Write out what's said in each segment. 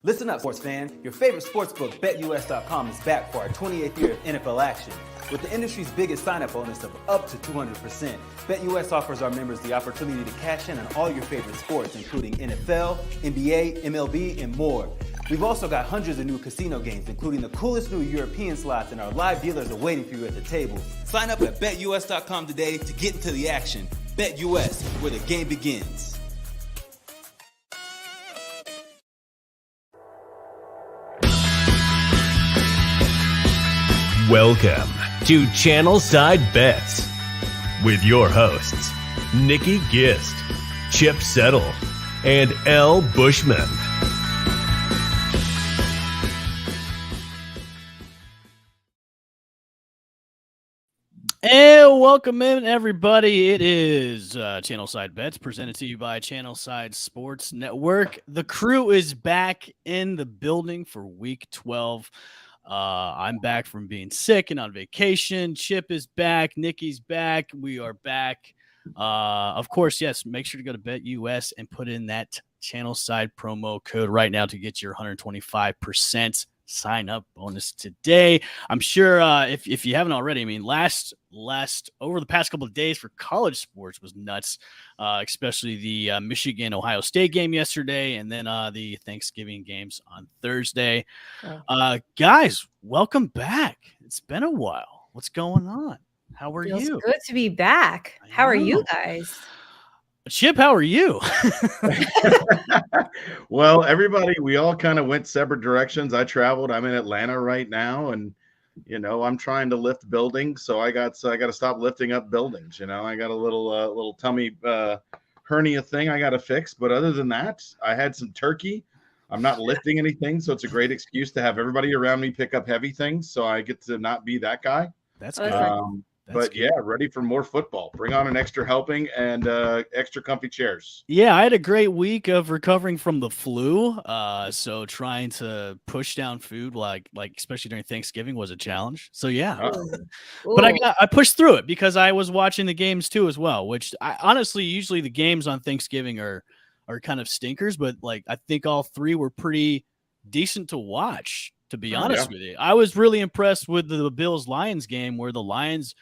Listen up, sports fan. Your favorite sportsbook, BetUS.com, is back for our 28th year of NFL action. With the industry's biggest sign-up bonus of up to 200%, BetUS offers our members the opportunity to cash in on all your favorite sports, including NFL, NBA, MLB, and more. We've also got hundreds of new casino games, including the coolest new European slots, and our live dealers are waiting for you at the table. Sign up at BetUS.com today to get into the action. BetUS, where the game begins. Welcome to Channelside Bets with your hosts, Nikki Gist, Chip Settle, and L. Bushman. And welcome in, everybody. It is Channelside Bets presented to you by Channelside Sports Network. The crew is back in the building for Week 12. I'm back from being sick and on vacation. Chip is back. Nikki's back. We are back. Of course, yes, make sure to go to BetUS and put in that Channelside promo code right now to get your 125% sign up bonus today. I'm sure if you haven't already, I mean, last over the past couple of days for college sports was nuts, especially the Michigan-Ohio State game yesterday, and then the Thanksgiving games on Thursday. Guys, welcome back. It's been a while. What's going on? How are Feels you? good to be back. How are you guys? Chip, how are you? Well, everybody, we all kind of went separate directions. I traveled. I'm in Atlanta right now, and I'm trying to lift buildings, so I got to stop lifting up buildings. I got a little tummy hernia thing I got to fix, but other than that, I had some turkey. I'm not lifting anything, so it's a great excuse to have everybody around me pick up heavy things, so I get to not be that guy. That's good. But good. Yeah, ready for more football. Bring on an extra helping and extra comfy chairs. Yeah, I had a great week of recovering from the flu. So trying to push down food, like especially during Thanksgiving, was a challenge. So yeah, but I pushed through it because I was watching the games too as well. Which I honestly, usually the games on Thanksgiving are kind of stinkers, but I think all three were pretty decent to watch. To be honest with you, I was really impressed with the Bills-Lions game where the Lions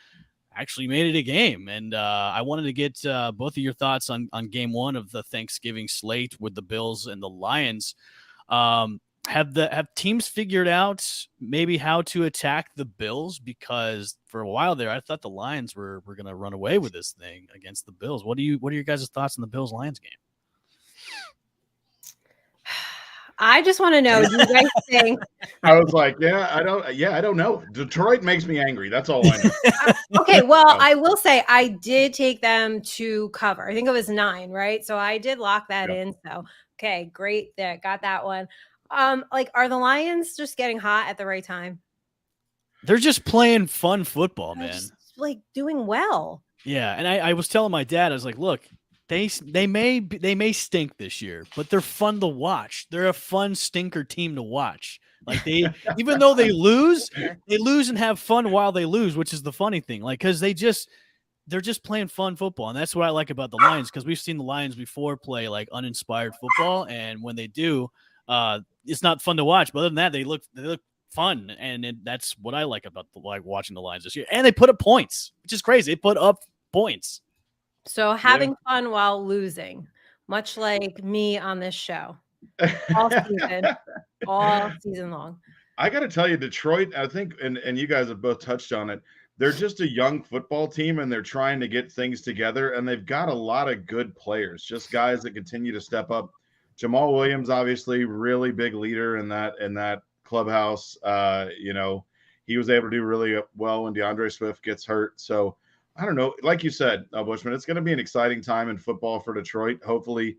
actually made it a game. And I wanted to get both of your thoughts on game one of the Thanksgiving slate with the Bills and the Lions. Have teams figured out maybe how to attack the Bills? Because for a while there, I thought the Lions were going to run away with this thing against the Bills. What are your guys' thoughts on the Bills-Lions game? I just want to know, do you guys think? I was like, I don't know. Detroit makes me angry. That's all I know. Okay, well, I will say I did take them to cover. I think it was 9, right? So I did lock that in. So okay, great. That got that one. Are the Lions just getting hot at the right time? They're just playing fun football, man. Just, doing well. Yeah, and I was telling my dad, I was like, look. They may stink this year, but they're fun to watch. They're a fun stinker team to watch. Even though they lose and have fun while they lose, which is the funny thing. Because they're just playing fun football, and that's what I like about the Lions. Because we've seen the Lions before play uninspired football, and when they do, it's not fun to watch. But other than that, they look fun, and that's what I like about watching the Lions this year. And they put up points, which is crazy. They put up points. So having fun while losing, much like me on this show, all season long. I got to tell you, Detroit, I think, and you guys have both touched on it, they're just a young football team, and they're trying to get things together, and they've got a lot of good players, just guys that continue to step up. Jamal Williams, obviously, really big leader in that clubhouse. He was able to do really well when DeAndre Swift gets hurt, so I don't know. Like you said, Bushman, it's going to be an exciting time in football for Detroit. Hopefully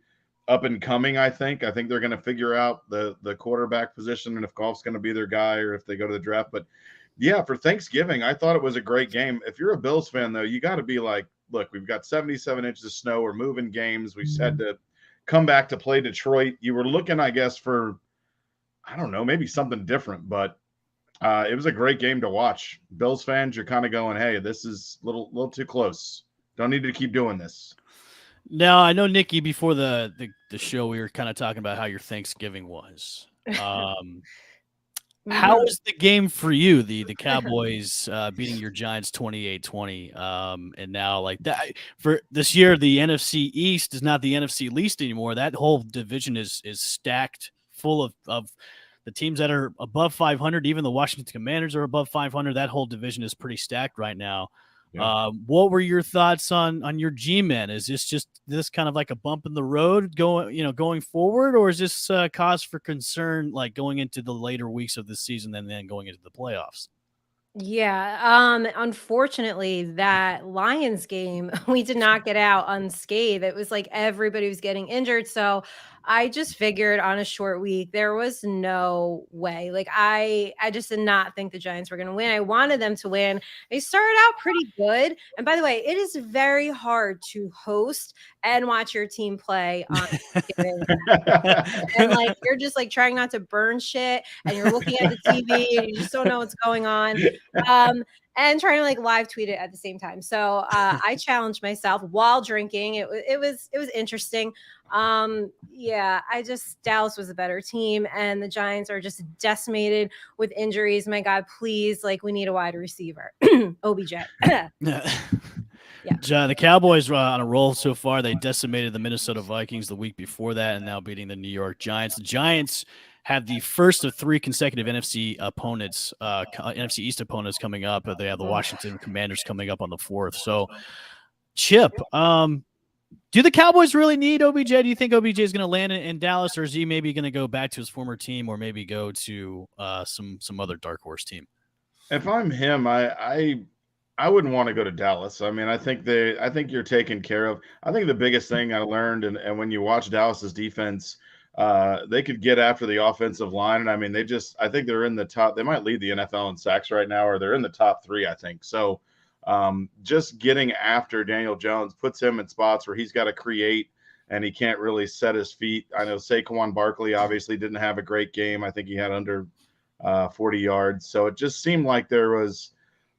up and coming, I think. I think they're going to figure out the quarterback position and if Goff's going to be their guy or if they go to the draft. But, yeah, for Thanksgiving, I thought it was a great game. If you're a Bills fan, though, you got to be like, look, we've got 77 inches of snow. We're moving games. We had to come back to play Detroit. You were looking, I guess, for, I don't know, maybe something different. But it was a great game to watch. Bills fans, you're kind of going, hey, this is a little too close. Don't need to keep doing this. Now, I know, Nikki, before the show, we were kind of talking about how your Thanksgiving was. How was the game for you? The Cowboys beating your Giants 28-20. And now like that for this year, the NFC East is not the NFC least anymore. That whole division is stacked full of the teams that are above 500. Even the Washington Commanders are above 500. That whole division is pretty stacked right now. Yeah. What were your thoughts on your G-men? Is this kind of like a bump in the road going forward, or is this cause for concern like going into the later weeks of the season and then going into the playoffs? Yeah, unfortunately, that Lions game, we did not get out unscathed. It was like everybody was getting injured. So I just figured on a short week, there was no way. Like I just did not think the Giants were going to win. I wanted them to win. They started out pretty good. And by the way, it is very hard to host and watch your team play on Thanksgiving. And like you're just like trying not to burn shit and you're looking at the TV and you just don't know what's going on. And trying to like live tweet it at the same time. So I challenged myself while drinking. It was interesting. Yeah, Dallas was a better team and the Giants are just decimated with injuries. My God, please, like we need a wide receiver. OBJ. Yeah. The Cowboys are on a roll so far. They decimated the Minnesota Vikings the week before that and now beating the New York Giants. The Giants have the first of 3 consecutive NFC opponents, NFC East opponents coming up. They have the Washington Commanders coming up on the 4th. So, Chip, do the Cowboys really need OBJ? Do you think OBJ is going to land in Dallas, or is he maybe going to go back to his former team, or maybe go to some other dark horse team? If I'm him, I wouldn't want to go to Dallas. I mean, I think you're taken care of. I think the biggest thing I learned, and when you watch Dallas's defense, they could get after the offensive line. And I mean, I think they're in the top, they might lead the NFL in sacks right now, or they're in the top 3, I think. So just getting after Daniel Jones puts him in spots where he's got to create and he can't really set his feet. I know Saquon Barkley obviously didn't have a great game. I think he had under 40 yards. So it just seemed like there was,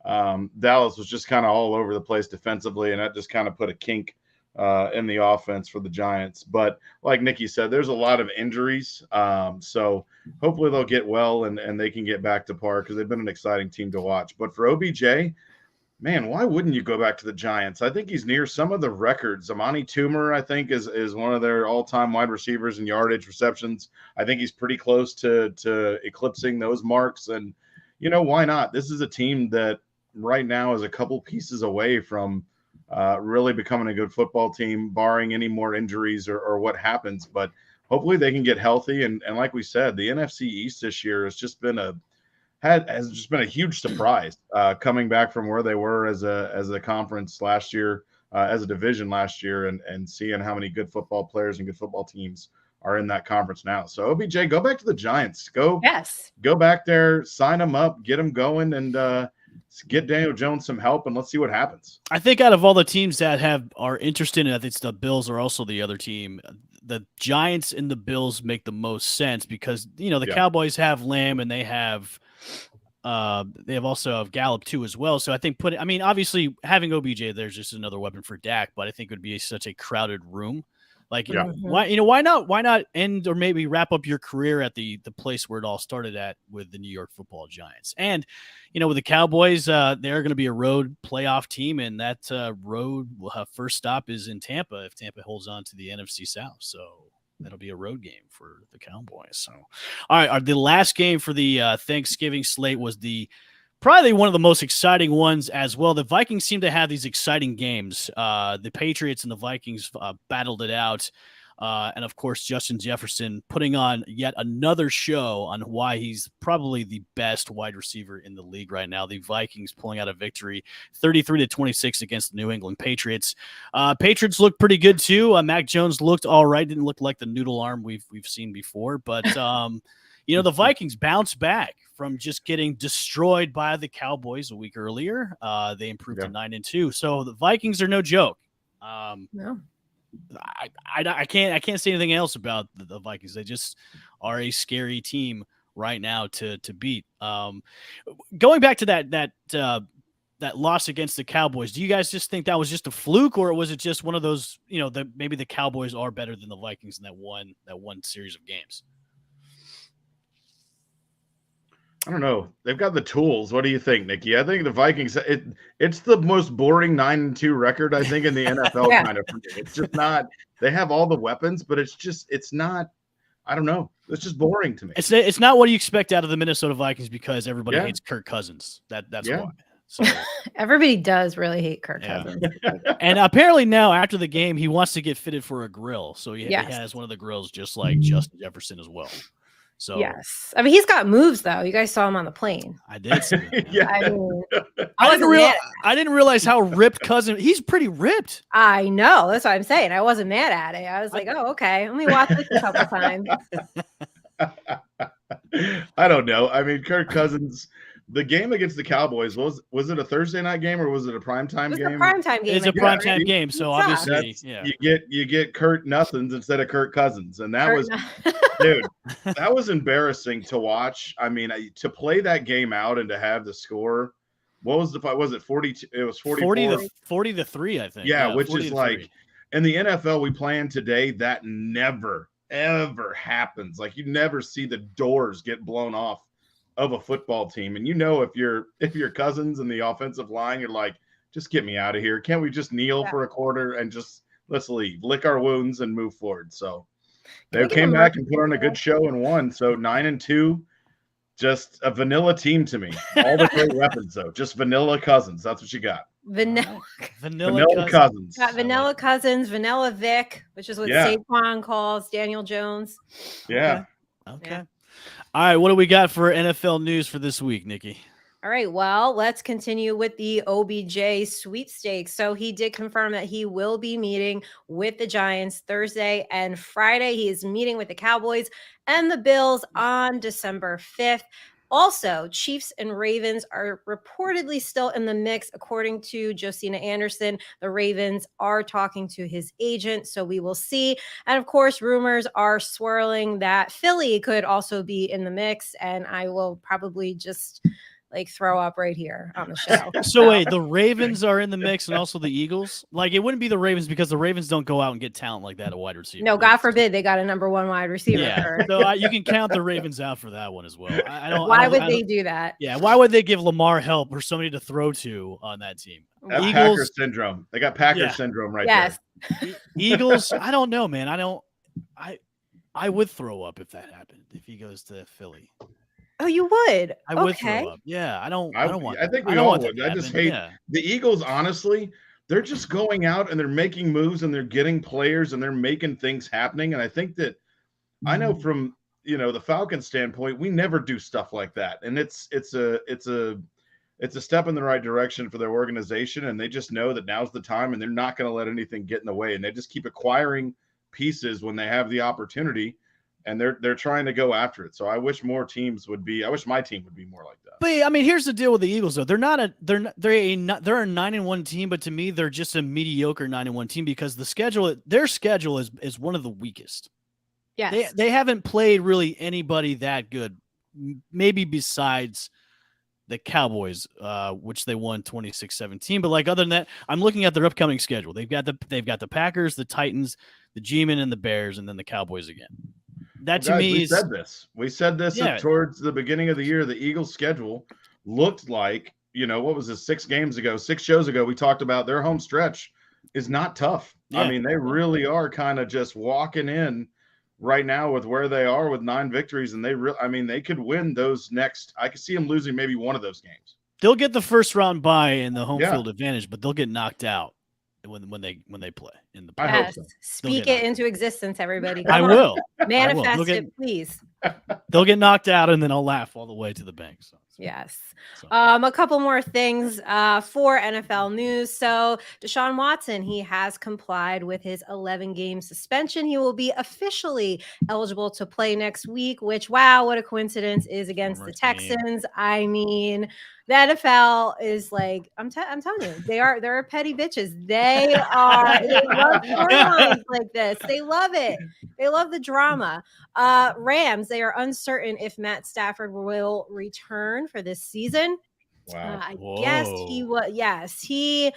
Dallas was just kind of all over the place defensively, and that just kind of put a kink in the offense for the Giants. But like Nikki said, there's a lot of injuries. So hopefully they'll get well and they can get back to par because they've been an exciting team to watch. But for OBJ, man, why wouldn't you go back to the Giants? I think he's near some of the records. Amani Toomer, I think, is one of their all-time wide receivers in yardage receptions. I think he's pretty close to eclipsing those marks. And, why not? This is a team that right now is a couple pieces away from really becoming a good football team, barring any more injuries or what happens. But hopefully they can get healthy. And like we said, the NFC East this year has just been a huge surprise coming back from where they were as a conference last year, as a division last year, and seeing how many good football players and good football teams are in that conference now. So OBJ, go back to the Giants. Go back there, sign them up, get them going, and get Daniel Jones some help, and let's see what happens. I think out of all the teams that are interested in, I think the Bills are also the other team. The Giants and the Bills make the most sense because the Cowboys have Lamb and they have also have Gallup too as well. So I think obviously having OBJ there's just another weapon for Dak, but I think it would be such a crowded room. Like why not end or maybe wrap up your career at the place where it all started at with the New York Football Giants. And with the Cowboys, they're going to be a road playoff team, and that road first stop is in Tampa if Tampa holds on to the NFC South. So that'll be a road game for the Cowboys. So, all right, the last game for the Thanksgiving slate was probably one of the most exciting ones as well. The Vikings seem to have these exciting games. The Patriots and the Vikings battled it out. And, of course, Justin Jefferson putting on yet another show on why he's probably the best wide receiver in the league right now. The Vikings pulling out a victory 33-26 against the New England Patriots. Patriots looked pretty good, too. Mac Jones looked all right. Didn't look like the noodle arm we've seen before. But, the Vikings bounced back from just getting destroyed by the Cowboys a week earlier. They improved to 9-2. So the Vikings are no joke. No. I can't say anything else about the Vikings. They just are a scary team right now to beat. Going back to that loss against the Cowboys, do you guys just think that was just a fluke, or was it just one of those, that maybe the Cowboys are better than the Vikings in that one series of games? I don't know. They've got the tools. What do you think, Nikki? I think the Vikings. It's the most boring 9-2 record I think in the NFL. Yeah. Kind of. It's just not. They have all the weapons, but it's not. I don't know. It's just boring to me. It's not what you expect out of the Minnesota Vikings because everybody hates Kirk Cousins. That's why. So everybody does really hate Kirk Cousins. And apparently now after the game, he wants to get fitted for a grill. So he has one of the grills just like Justin Jefferson as well. So yes, I mean he's got moves though. You guys saw him on the plane. I did see him. Yeah. I didn't realize how ripped Cousins. He's pretty ripped. I know. That's what I'm saying. I wasn't mad at it. I was like, oh, okay. Let me watch this a couple times. I don't know. I mean, Kirk Cousins. The game against the Cowboys was it a Thursday night game or was it a primetime game? It's a primetime game. It's a primetime game, so obviously, you get Kurt Nothings instead of Kirk Cousins, and that was, dude, that was embarrassing to watch. I mean, to play that game out and to have the score. What was the fight? Was it 42? It was 40-3, I think. Yeah, which is like in the NFL we play today. That never ever happens. Like you never see the doors get blown off of a football team. And if you're Cousins and the offensive line, you're like, just get me out of here. Can't we just kneel for a quarter and just let's leave, lick our wounds and move forward? So they came back and put on a good show and won. So 9-2, just a vanilla team to me. All the great weapons though, just vanilla Cousins. That's what you got. Vanilla Cousins. Got vanilla Cousins, vanilla Vic, which is what Saquon calls Daniel Jones. Yeah. Okay. Yeah. All right, what do we got for NFL news for this week, Nikki? All right, well, let's continue with the OBJ sweepstakes. So he did confirm that he will be meeting with the Giants Thursday and Friday. He is meeting with the Cowboys and the Bills on December 5th. Also, Chiefs and Ravens are reportedly still in the mix. According to Josina Anderson, the Ravens are talking to his agent, so we will see. And of course, rumors are swirling that Philly could also be in the mix, and I will probably just like throw up right here on the show. So wait, the Ravens are in the mix and also the Eagles? Like it wouldn't be the Ravens because the Ravens don't go out and get talent like that at wide receiver. No, God forbid they got a number one wide receiver. Yeah, so you can count the Ravens out for that one as well. Why would they do that? Yeah, why would they give Lamar help or somebody to throw to on that team? That Eagles, Packer syndrome. They got Packer syndrome right there. Eagles, I don't know, man. I would throw up if that happened, if he goes to Philly. Oh, you would? I would throw up. Yeah, I don't want. I think we all would. I just hate the Eagles. Honestly, they're just going out and they're making moves and they're getting players and they're making things happening. And I think that I know from the Falcons standpoint, we never do stuff like that. And it's a step in the right direction for their organization. And they just know that now's the time and they're not going to let anything get in the way. And they just keep acquiring pieces when they have the opportunity. And they're trying to go after it. So I wish more teams would be. I wish my team would be more like that. But I mean, here's the deal with the Eagles, though. They're a 9-1 team, but to me, they're just a mediocre 9-1 team because their schedule is one of the weakest. Yes, they haven't played really anybody that good, maybe besides the Cowboys, which they won 26-17. But like other than that, I'm looking at their upcoming schedule. They've got the Packers, the Titans, the G-Men, and the Bears, and then the Cowboys again. That to me is we said this towards the beginning of the year. The Eagles schedule looked like, what was this 6 shows ago, we talked about their home stretch is not tough. Yeah. I mean, they really are kind of just walking in right now with where they are with 9 victories. And they could win those next. I could see them losing maybe one of those games. They'll get the first round bye in the home field advantage, but they'll get knocked out when they play in the playoffs. Yes. So. Speak it into existence, everybody. I will. Manifest it, please. They'll get knocked out, and then I'll laugh all the way to the bank. So. Yes. A couple more things for NFL news. So Deshaun Watson, he has complied with his 11-game suspension. He will be officially eligible to play next week, which, wow, what a coincidence, is against the Texans. I mean, the NFL is like, I'm telling you, they're petty bitches. They love storylines like this. They love it. They love the drama. Rams, they are uncertain if Matt Stafford will return for this season. Wow. I guess he was. Yes, he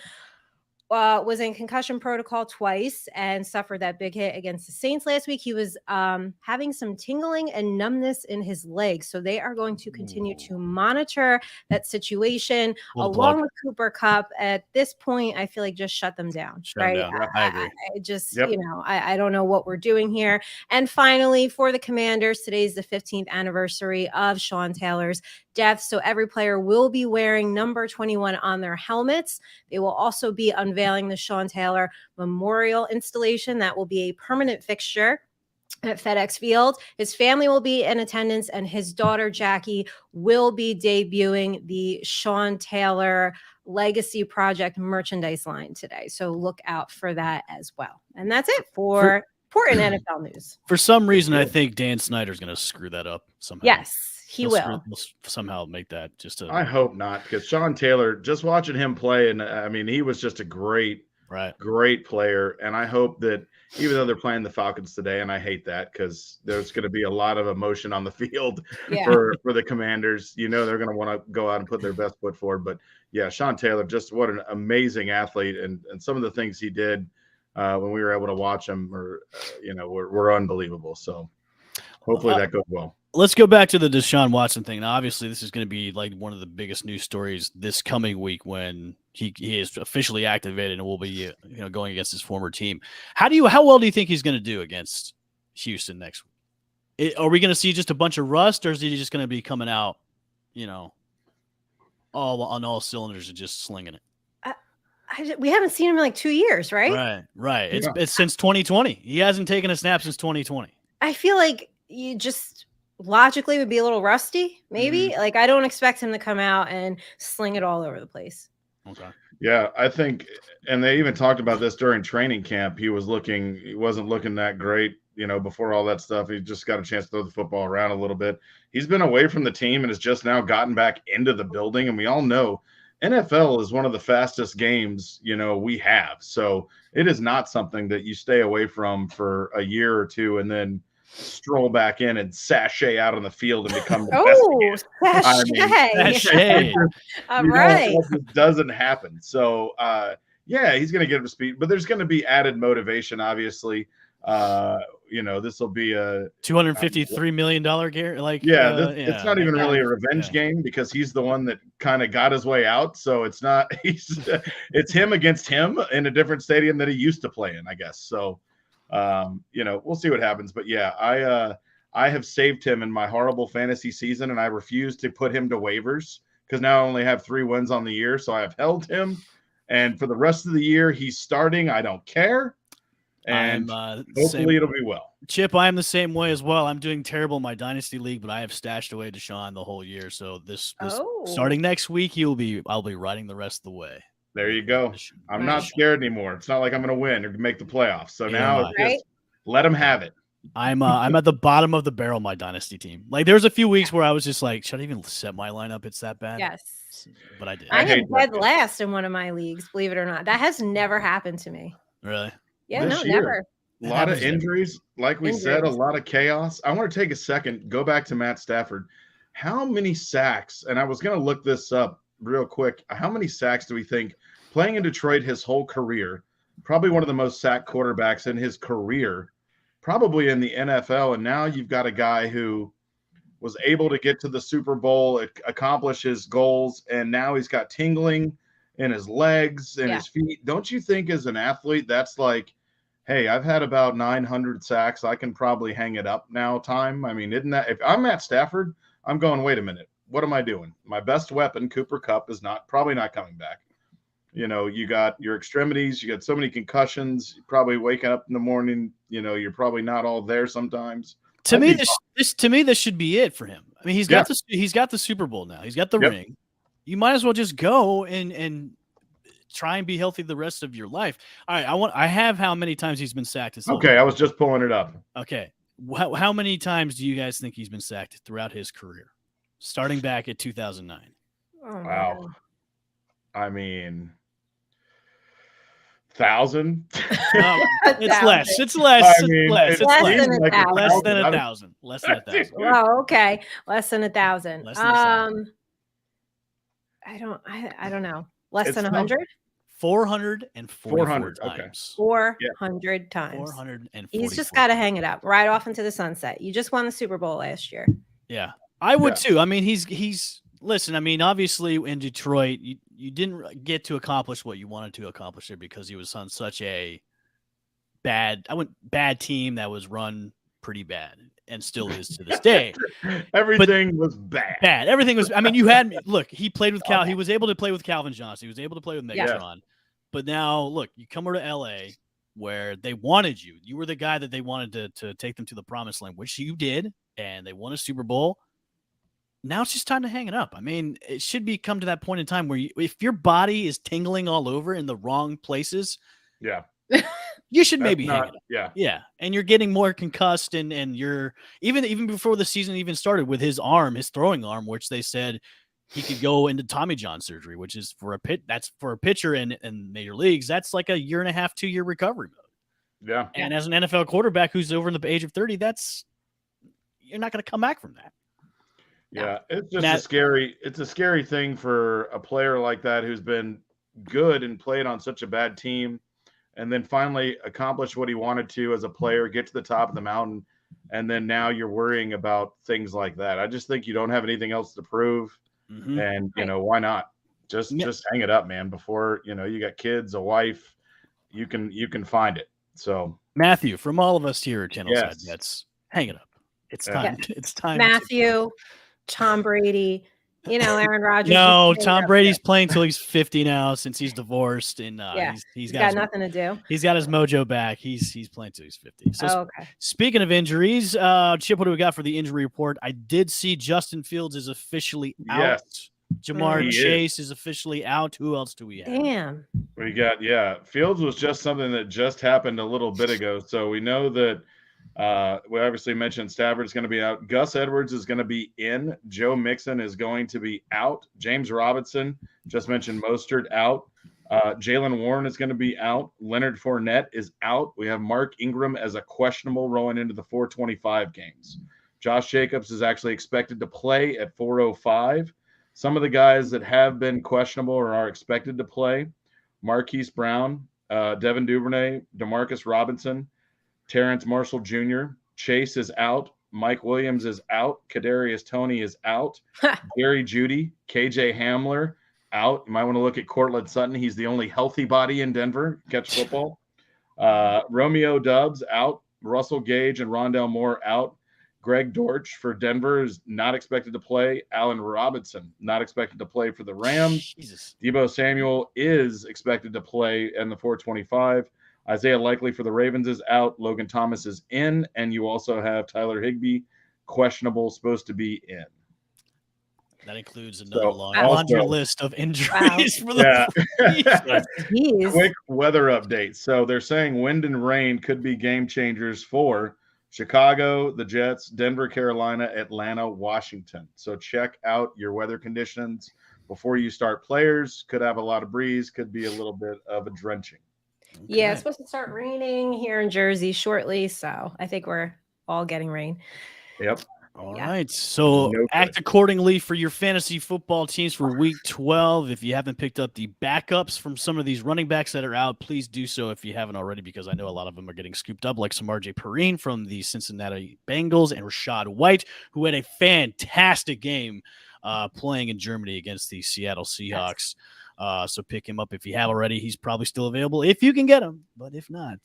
was in concussion protocol twice and suffered that big hit against the Saints last week. He was having some tingling and numbness in his legs. So they are going to continue to monitor that situation along with Cooper Kupp. At this point, I feel like just shut them down. Right. I agree. I just, I don't know what we're doing here. And finally, for the Commanders, today's the 15th anniversary of Sean Taylor's death. So every player will be wearing number 21 on their helmets. They will also be unveiling the Sean Taylor Memorial installation that will be a permanent fixture at FedEx Field. His family will be in attendance, and his daughter Jackie will be debuting the Sean Taylor Legacy Project merchandise line today. So look out for that as well. And that's it for important NFL news. For some reason, I think Dan Snyder's going to screw that up somehow. Yes. He'll somehow make that I hope not, because Sean Taylor, just watching him play, and I mean, he was just a great player. And I hope that even though they're playing the Falcons today, and I hate that because there's going to be a lot of emotion on the field for the Commanders. They're going to want to go out and put their best foot forward. But yeah, Sean Taylor, just what an amazing athlete, and some of the things he did when we were able to watch him were unbelievable. So hopefully that goes well. Let's go back to the Deshaun Watson thing. Now, obviously, this is going to be like one of the biggest news stories this coming week when he is officially activated and will be going against his former team. How well do you think he's going to do against Houston next week? Are we going to see just a bunch of rust, or is he just going to be coming out, all on all cylinders and just slinging it? We haven't seen him in like 2 years, right? Right. It's since 2020. He hasn't taken a snap since 2020. I feel like you just logically would be a little rusty, maybe. Like, I don't expect him to come out and sling it all over the place. Okay. Yeah, I think, and they even talked about this during training camp. He wasn't looking that great, before all that stuff. He just got a chance to throw the football around a little bit. He's been away from the team and has just now gotten back into the building. And we all know NFL is one of the fastest games, we have. So it is not something that you stay away from for a year or two and then stroll back in and sashay out on the field and become the best. Sashay. All right. It doesn't happen. So, he's going to get up to speed, but there's going to be added motivation, obviously. This will be a $253 million gear. It's not even really a revenge game because he's the one that kind of got his way out. So it's not, it's him against him in a different stadium that he used to play in, I guess. So, we'll see what happens. But yeah, I have saved him in my horrible fantasy season, and I refuse to put him to waivers because now I only have 3 wins on the year. So I have held him, and for the rest of the year, he's starting. I don't care. And hopefully it'll be well. Chip, I am the same way as well. I'm doing terrible in my dynasty league, but I have stashed away Deshaun the whole year. So this starting next week, I'll be riding the rest of the way. There you go. I'm not scared anymore. It's not like I'm going to win or make the playoffs. So now it's just let them have it. I'm at the bottom of the barrel, my dynasty team. Like, there's a few weeks where I was just like, should I even set my lineup? It's that bad. Yes. But I did. I had dead last in one of my leagues, believe it or not. That has never happened to me. Really? Yeah, never. A lot of injuries. Like we said, a lot of chaos. I want to take a second, go back to Matt Stafford. How many sacks, and I was going to look this up real quick. How many sacks do we think playing in Detroit his whole career, probably one of the most sacked quarterbacks in his career, probably in the NFL. And now you've got a guy who was able to get to the Super Bowl, accomplish his goals, and now he's got tingling in his legs and his feet. Don't you think as an athlete, that's like, hey, I've had about 900 sacks. I can probably hang it up now time. I mean, isn't that, if I'm Matt Stafford, I'm going, wait a minute. What am I doing? My best weapon, Cooper Kupp, is probably not coming back. You got your extremities, you got so many concussions, you're probably waking up in the morning, you're probably not all there sometimes. To me, this should be it for him. I mean, he's got the Super Bowl now. He's got the ring. You might as well just go and try and be healthy the rest of your life. All right, I have how many times he's been sacked. Okay, I was just pulling it up. Okay, how many times do you guys think he's been sacked throughout his career, starting back at 2009? Wow. I mean, 1,000. No, it's less. It's less. It's less than 1,000. Less than 1,000. Less than 1,000. Oh, okay. Less than 1,000. Less than 1,000. I don't know. Less than 100? 444 400. Okay. times. 400 times. 444. He's just got to hang it up right off into the sunset. You just won the Super Bowl last year. Yeah, I would too. I mean, he's listen. I mean, obviously in Detroit, you didn't get to accomplish what you wanted to accomplish there because he was on such a bad team that was run pretty bad and still is to this day. Everything was bad. Everything was. I mean, he played with Cal. He was able to play with Calvin Johnson. He was able to play with Megatron. Yeah. But now, look, you come over to LA where they wanted you. You were the guy that they wanted to take them to the promised land, which you did, and they won a Super Bowl. Now it's just time to hang it up. I mean, it should come to that point in time where if your body is tingling all over in the wrong places, you should maybe hang it up. Yeah. And you're getting more concussed and you're even before the season even started with his throwing arm, which they said he could go into Tommy John surgery, which is for a pitcher in major leagues. That's like a 1.5 2 year recovery mode. Yeah. And as an NFL quarterback who's over the age of 30, you're not going to come back from that. Yeah. It's just it's a scary thing for a player like that who's been good and played on such a bad team and then finally accomplish what he wanted to as a player, get to the top of the mountain. And then now you're worrying about things like that. I just think you don't have anything else to prove. Mm-hmm. And, why not? Just hang it up, man. Before, you got kids, a wife, you can find it. So Matthew, from all of us here at Channelside Bets, hang it up. It's time. Yeah. It's time. Matthew, Tom Brady, Aaron Rodgers. No, Tom Brady's playing till he's 50 now since he's divorced. And he's got nothing to do. He's got his mojo back. He's playing till he's 50. So okay. Speaking of injuries, Chip, what do we got for the injury report? I did see Justin Fields is officially out. Yes. Jamar Chase is officially out. Who else do we have? Damn. We got, Fields was just something that just happened a little bit ago. So we know that we obviously mentioned Stafford's going to be out. Gus Edwards is going to be in. Joe Mixon is going to be out. James Robinson, just mentioned Mostert, out. Jalen Warren is going to be out. Leonard Fournette is out. We have Mark Ingram as a questionable rolling into the 425 games. Josh Jacobs is actually expected to play at 405. Some of the guys that have been questionable or are expected to play: Marquise Brown, Devin Duvernay, Demarcus Robinson, Terrence Marshall Jr. Chase is out. Mike Williams is out. Kadarius Toney is out. Jerry Jeudy, KJ Hamler out. You might want to look at Cortland Sutton. He's the only healthy body in Denver. Catch football. Romeo Doubs out. Russell Gage and Rondale Moore out. Greg Dortch for Denver is not expected to play. Allen Robinson not expected to play for the Rams. Jesus. Deebo Samuel is expected to play in the 425. Isaiah Likely for the Ravens is out. Logan Thomas is in. And you also have Tyler Higbee, questionable, supposed to be in. That includes another laundry list of injuries for the Quick weather update. So they're saying wind and rain could be game changers for Chicago, the Jets, Denver, Carolina, Atlanta, Washington. So check out your weather conditions before you start players. Could have a lot of breeze, could be a little bit of a drenching. Okay. Yeah, it's supposed to start raining here in Jersey shortly. So I think we're all getting rain. Yep. All right. So act accordingly for your fantasy football teams for week 12. If you haven't picked up the backups from some of these running backs that are out, please do so if you haven't already, because I know a lot of them are getting scooped up, like Samarjah Perine from the Cincinnati Bengals and Rachaad White, who had a fantastic game playing in Germany against the Seattle Seahawks. So pick him up if you have already. He's probably still available if you can get him, but if not,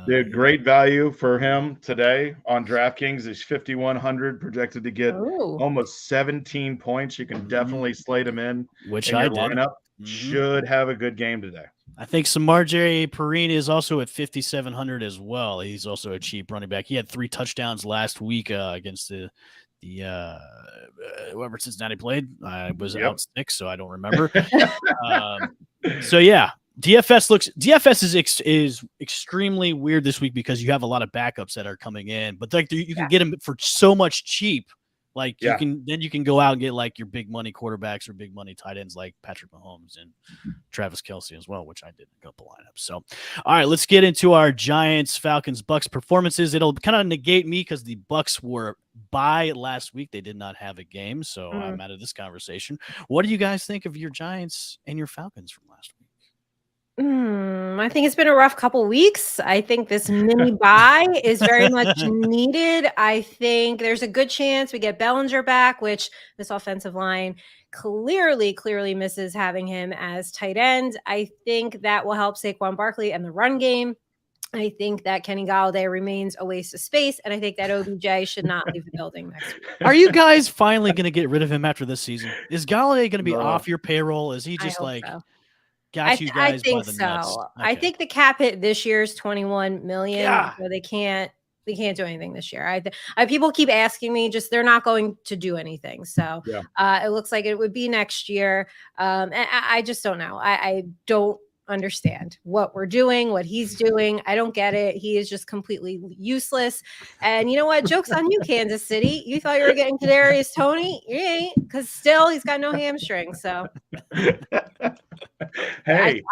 dude, great value for him today on DraftKings. He's 5,100, projected to get almost 17 points. You can definitely slate him in, which I did. Lineup. Should have a good game today. I think Samarjah Perine is also at 5,700 as well. He's also a cheap running back. He had 3 touchdowns last week against the whoever Cincinnati played. I was out sick, so I don't remember. So yeah, DFS is extremely weird this week because you have a lot of backups that are coming in, but like you can get them for so much cheap. Like you can go out and get like your big money quarterbacks or big money tight ends like Patrick Mahomes and Travis Kelce as well, which I did in a couple lineups. So, all right, let's get into our Giants, Falcons, Bucks performances. It'll kind of negate me because the Bucks were bye last week. They did not have a game, so I'm out of this conversation. What do you guys think of your Giants and your Falcons from last week? I think it's been a rough couple weeks. I think this mini bye is very much needed. I think there's a good chance we get Bellinger back, which this offensive line clearly misses having him as tight end. I think that will help Saquon Barkley and the run game. I think that Kenny Golladay remains a waste of space, and I think that OBJ should not leave the building next week. Are you guys finally going to get rid of him after this season? Is Golladay going to be off your payroll? Is he just like so. got you guys I think by the so. nuts? Okay. I think the cap hit this year is 21 million. Yeah. So they can't do anything this year. People keep asking me, just they're not going to do anything. So it looks like it would be next year. And I just don't know. I don't understand what we're doing, what he's doing. I don't get it. He is just completely useless. And you know what? Joke's on you, Kansas City. You thought you were getting Kadarius Toney? You ain't, because still he's got no hamstring. So hey,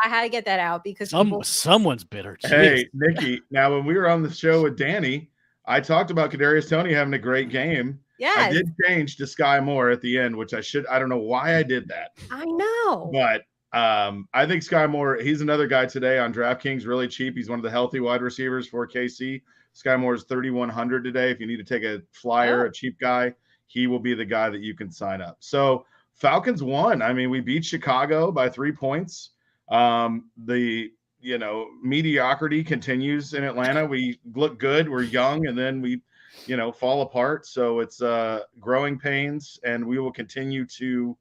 I had to get that out because someone's bitter. Jeez. Hey, Nikki. Now, when we were on the show with Danny, I talked about Kadarius Toney having a great game. Yeah, I did change to Sky Moore at the end, which I don't know why I did that. I know. But I think Sky Moore, he's another guy today on DraftKings, really cheap. He's one of the healthy wide receivers for KC. Sky Moore is 3,100 today. If you need to take a flyer, a cheap guy, he will be the guy that you can sign up. So Falcons won. I mean, we beat Chicago by 3 points. The mediocrity continues in Atlanta. We look good. We're young, and then we, fall apart. So it's growing pains, and we will continue to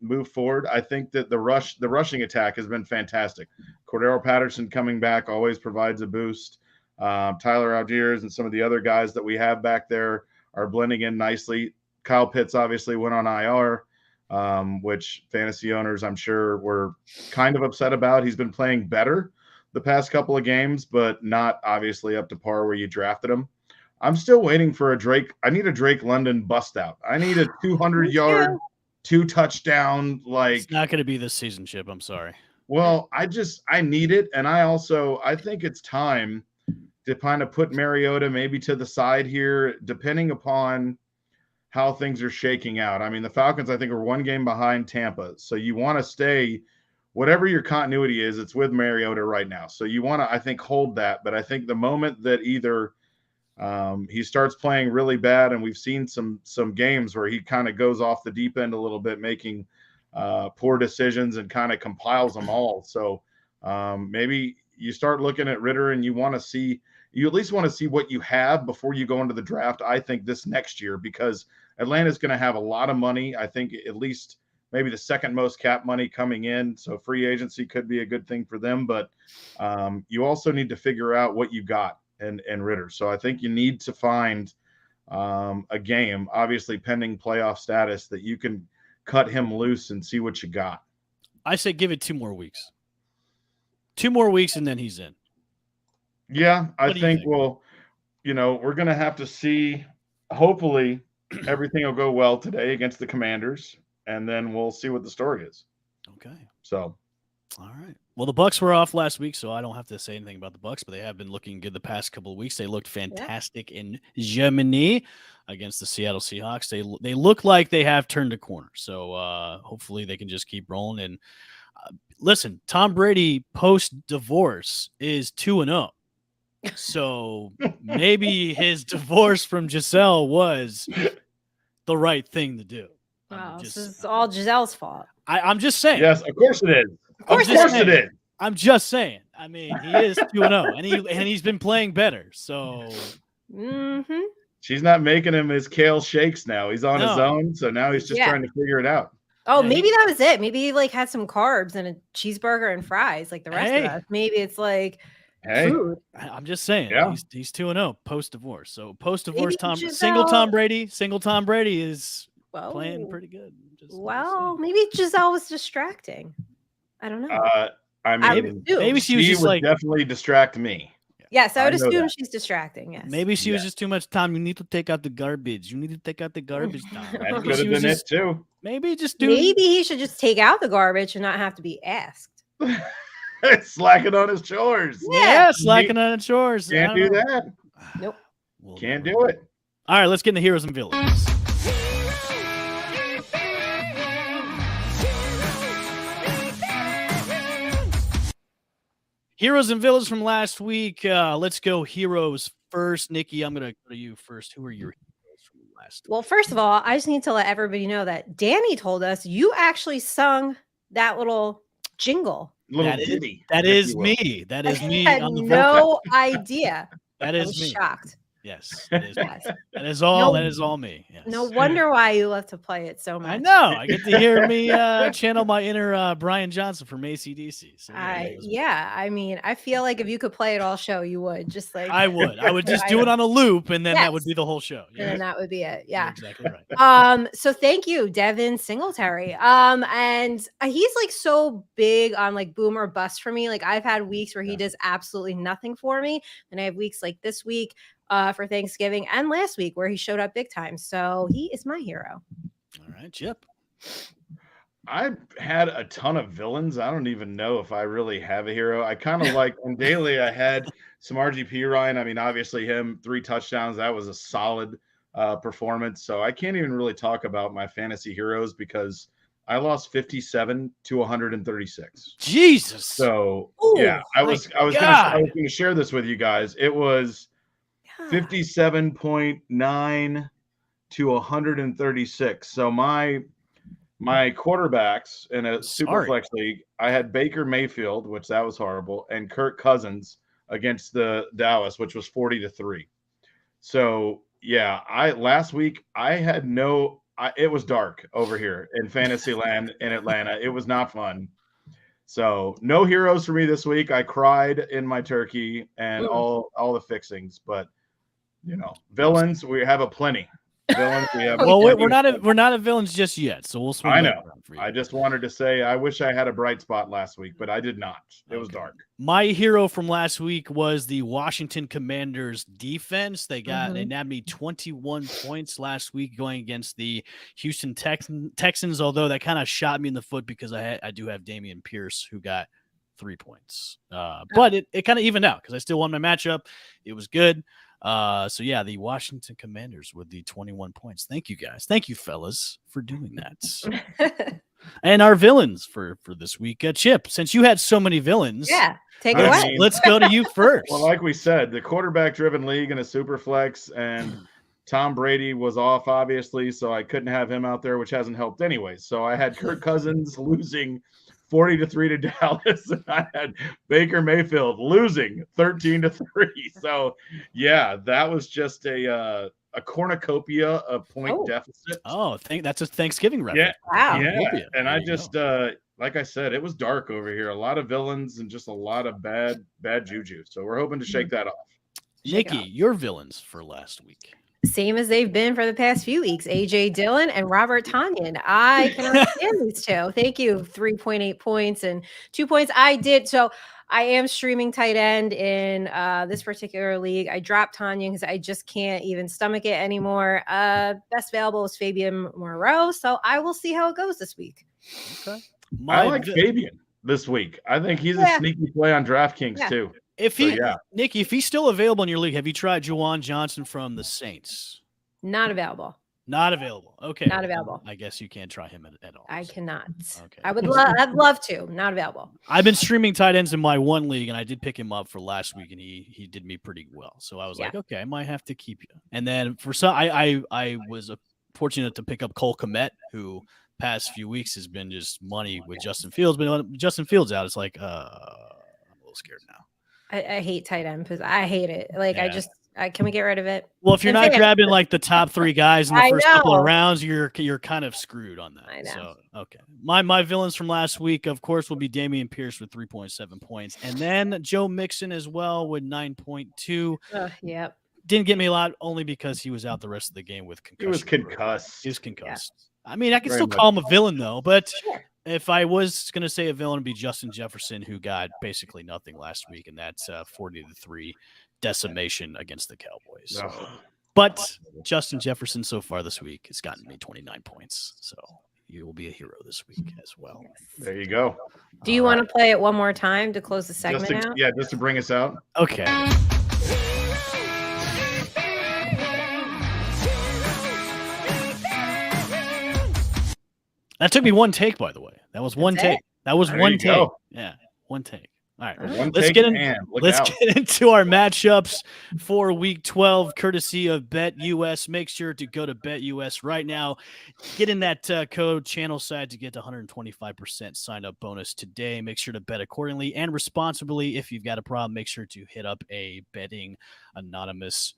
move forward. I think that the rushing attack has been fantastic. Cordero Patterson coming back always provides a boost. Tyler Algiers and some of the other guys that we have back there are blending in nicely. Kyle Pitts obviously went on IR, which fantasy owners I'm sure were kind of upset about. He's been playing better the past couple of games, but not obviously up to par where you drafted him. I'm still waiting for a Drake. I need a Drake London bust out. I need a 200-yard, 2-touchdown. It's not going to be this season, Chip. I'm sorry. Well, I need it. And I think it's time to kind of put Mariota maybe to the side here, depending upon how things are shaking out. I mean, the Falcons, I think, are 1 game behind Tampa. So you want to stay, whatever your continuity is, it's with Mariota right now. So you want to, I think, hold that. But I think the moment that either he starts playing really bad, and we've seen some games where he kind of goes off the deep end a little bit, making poor decisions and kind of compiles them all. So maybe you start looking at Ritter and you at least want to see what you have before you go into the draft, I think, this next year, because Atlanta's going to have a lot of money. I think at least maybe the second most cap money coming in. So free agency could be a good thing for them, but you also need to figure out what you got and Ritter. So I think you need to find a game, obviously pending playoff status, that you can cut him loose and see what you got. I say give it 2 more weeks. 2 more weeks and then he's in. Yeah, I think we're going to have to see. Hopefully everything will go well today against the Commanders, and then we'll see what the story is. Okay. So, all right. Well, the Bucs were off last week, so I don't have to say anything about the Bucs, but they have been looking good the past couple of weeks. They looked fantastic in Germany against the Seattle Seahawks. They look like they have turned a corner. So hopefully they can just keep rolling. And listen, Tom Brady post-divorce is 2-0. So maybe his divorce from Giselle was the right thing to do. Wow, this is all Giselle's fault. I'm just saying. Yes, of course it is. Of course it is. I'm just saying. I mean, he is 2-0, and he's been playing better. So she's not making him his kale shakes now. He's on his own, so now he's just trying to figure it out. Oh, maybe that was it. Maybe he had some carbs and a cheeseburger and fries like the rest of us. Maybe it's like food. I'm just saying. Yeah. He's 2-0 post-divorce. So post-divorce single Tom Brady is playing pretty good. Maybe Giselle was distracting. I don't know. I mean, maybe she was just would definitely distract me. Yes, I would assume she's distracting. Yes. Maybe she was just too much time. You need to take out the garbage. You need to take out the garbage, Tom. That could have been it too. Maybe he should just take out the garbage and not have to be asked. Slacking on his chores. Yeah, slacking on his chores. Can't do that. Nope. Can't do it. All right, let's get into heroes and villains. Heroes and villains from last week. Let's go heroes first. Nikki, I'm going to go to you first. Who are your heroes from last week? Well, first of all, I just need to let everybody know that Danny told us you actually sung that little jingle. Little ditty. That is me. That is me. I had on the no idea. That I is was me. shocked. Yes, that is, Yes. that is all. No- that is all me. Yes. No wonder why you love to play it so much. I know. I get to hear me channel my inner Brian Johnson from AC/DC. So, I mean, I feel like if you could play it all show, you would. Just like I would. I would just do it on a loop, and then that would Yes. be the whole show. and then that would be it. You're Yeah. exactly right. So thank you, Devin Singletary. And he's like so big on like boom or bust for me. Like I've had weeks where he does absolutely nothing for me, and I have weeks like this week for Thanksgiving and last week where he showed up big time. So he is my hero. All right, Chip. I had a ton of villains. I don't even know if I really have a hero. I kind of like in daily, I had some RGP Ryan. I mean, obviously him 3 touchdowns. That was a solid performance. So I can't even really talk about my fantasy heroes because I lost 57 to 136. Jesus. So Ooh, yeah, I was God. going to share this with you guys. It was 57.9 to 136. So my quarterbacks in a super flex league, I had Baker Mayfield, which that was horrible, and Kirk Cousins against the Dallas, which was 40-3. So yeah, last week I had it was dark over here in Fantasyland in Atlanta. It was not fun. So no heroes for me this week. I cried in my turkey and all the fixings, but villains, we have aplenty. Villains, we have. Well, we're not a villains just yet, so we'll swing. I know. For you. I just wanted to say I wish I had a bright spot last week, but I did not. It was dark. My hero from last week was the Washington Commanders defense. They nabbed me 21 points last week going against the Houston Texans, although that kind of shot me in the foot because I do have Dameon Pierce who got 3 points. But it kind of evened out because I still won my matchup. It was good. So yeah, the Washington Commanders with the 21 points. Thank you guys. Thank you, fellas, for doing that. And our villains for this week, Chip, since you had so many villains, take it away. Let's go to you first. Well, like we said, the quarterback-driven league in a super flex, and Tom Brady was off, obviously, so I couldn't have him out there, which hasn't helped anyway. So I had Kirk Cousins losing 40-3 to Dallas, and I had Baker Mayfield losing 13-3. So yeah, that was just a cornucopia of point deficit. Oh, that's a Thanksgiving reference. Wow. Yeah. And I just like I said, it was dark over here. A lot of villains and just a lot of bad juju. So we're hoping to shake that off. Nikki, your villains for last week. Same as they've been for the past few weeks. AJ Dillon and Robert Tonyan. I can understand these two. Thank you. 3.8 points and 2 points. So I am streaming tight end in this particular league. I dropped Tonyan because I just can't even stomach it anymore. Best available is Fabian Moreau. So I will see how it goes this week. Okay. I like Fabian this week. I think he's a sneaky play on DraftKings too. Nikki, if he's still available in your league, have you tried Juwan Johnson from the Saints? Not available. Not available. Okay. Not available. I guess you can't try him at all. I cannot. Okay. I'd love to. Not available. I've been streaming tight ends in my one league, and I did pick him up for last week, and he did me pretty well. So I was like, okay, I might have to keep you. And then for some, I was fortunate to pick up Cole Kmet, who past few weeks has been just money with Justin Fields. But when Justin Fields out, it's like I'm a little scared now. I hate tight end because I hate it. Like can we get rid of it? Well, if you're not grabbing like the top 3 guys in the first couple of rounds, you're kind of screwed on that. I know. So okay. My villains from last week, of course, will be Dameon Pierce with 3.7 points. And then Joe Mixon as well with 9.2. Yep. Didn't get me a lot only because he was out the rest of the game with concussion. He was concussed. He was concussed. Yeah. I mean, I can still call him a villain though, but if I was going to say a villain, it'd be Justin Jefferson, who got basically nothing last week, and that's 40-3 decimation against the Cowboys. But Justin Jefferson so far this week has gotten me 29 points, so you will be a hero this week as well. There you go. Do you want to play it one more time to close the segment out? Yeah, just to bring us out. Okay. That took me one take, by the way. That was one take. That was one take. Yeah, one take. All right, One let's take get Look into our matchups for Week 12, courtesy of BetUS. Make sure to go to BetUS right now. Get in that code Channelside to get 125% sign up bonus today. Make sure to bet accordingly and responsibly. If you've got a problem, make sure to hit up a betting anonymous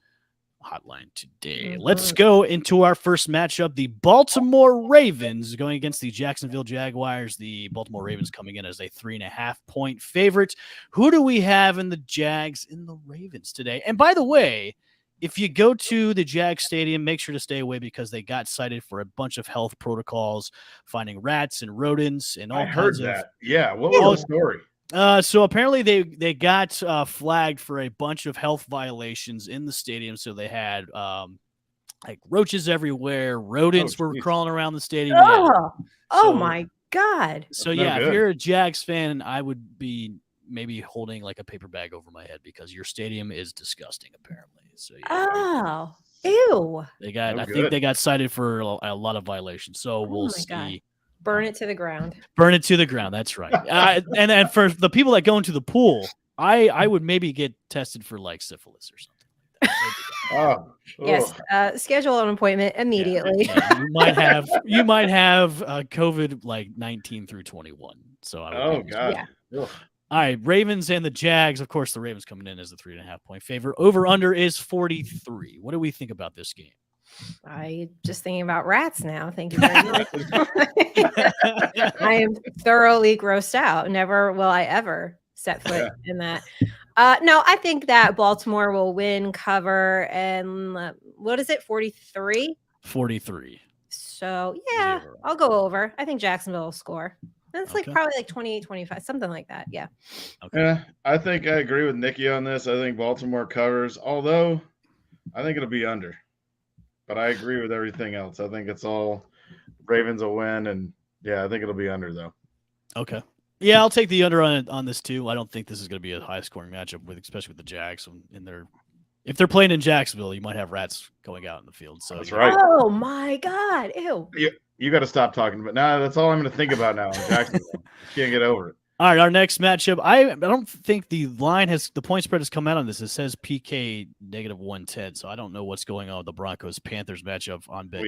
hotline today. Let's go into our first matchup. The Baltimore Ravens going against the Jacksonville Jaguars. The Baltimore Ravens coming in as a 3.5-point favorite. Who do we have in the Jags and the Ravens today? And by the way, if you go to the Jag Stadium, make sure to stay away because they got cited for a bunch of health protocols, finding rats and rodents and all I heard kinds that. of. Yeah. What was the story? So apparently they got flagged for a bunch of health violations in the stadium. So they had like roaches everywhere, rodents were crawling around the stadium. Oh my God. So if you're a Jags fan, I would be maybe holding like a paper bag over my head because your stadium is disgusting apparently. So ew. I think they got cited for a lot of violations. So we'll see. God. Burn it to the ground. Burn it to the ground. That's right. And for the people that go into the pool, I would maybe get tested for like syphilis or something. Yes. Schedule an appointment immediately. Yeah. You might have COVID like 19 through 21. So God. Yeah. All right, Ravens and the Jags. Of course, the Ravens coming in as a 3.5-point favorite. Over under is 43. What do we think about this game? I just thinking about rats now. Thank you very much. I am thoroughly grossed out. Never will I ever set foot in that. No, I think that Baltimore will win, cover, and what is it? 43? 43. So yeah, I'll go over. I think Jacksonville will score. That's like probably like 28-25, something like that. Yeah. Okay. Yeah, I think I agree with Nikki on this. I think Baltimore covers, although I think it'll be under. But I agree with everything else. I think it's all Ravens will win, and yeah, I think it'll be under though. Okay. Yeah, I'll take the under on this too. I don't think this is going to be a high scoring matchup especially with the Jags if they're playing in Jacksonville, you might have rats going out in the field. So that's right. Oh my God. Ew. You got to stop talking about now. That's all I'm going to think about now. Jacksonville. Can't get over it. All right, our next matchup. I don't think the point spread has come out on this. It says PK -110, so I don't know what's going on with the Broncos Panthers matchup on bet.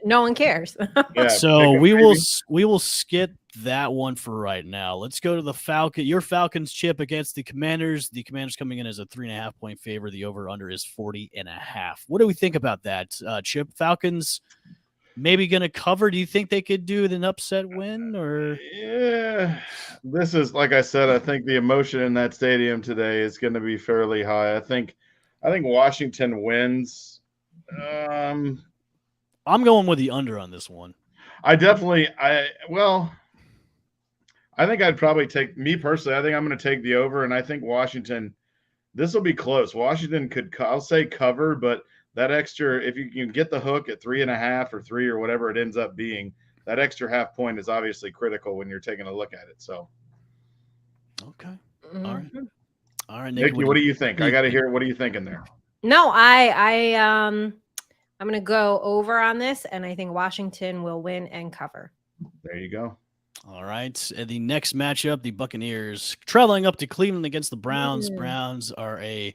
No one cares. Yeah, so we will skip that one for right now. Let's go to the Your Falcons, Chip, against the Commanders. The Commanders coming in as a 3.5-point favor. The over under is 40.5. What do we think about that, Chip? Falcons maybe going to cover. Do you think they could do an upset win? Or yeah, this is like I said. I think the emotion in that stadium today is going to be fairly high. I think Washington wins. I'm going with the under on this one. I think I'd probably take me personally. I think I'm going to take the over, and I think Washington. This will be close. Washington could, I'll say, cover, but that extra, if you can get the hook at 3.5 or 3 or whatever it ends up being, that extra half point is obviously critical when you're taking a look at it. So, okay, all right, Nikki, what do you think? I got to hear. What are you thinking there? No, I'm going to go over on this, and I think Washington will win and cover. There you go. All right. The next matchup, the Buccaneers traveling up to Cleveland against the Browns. Browns are a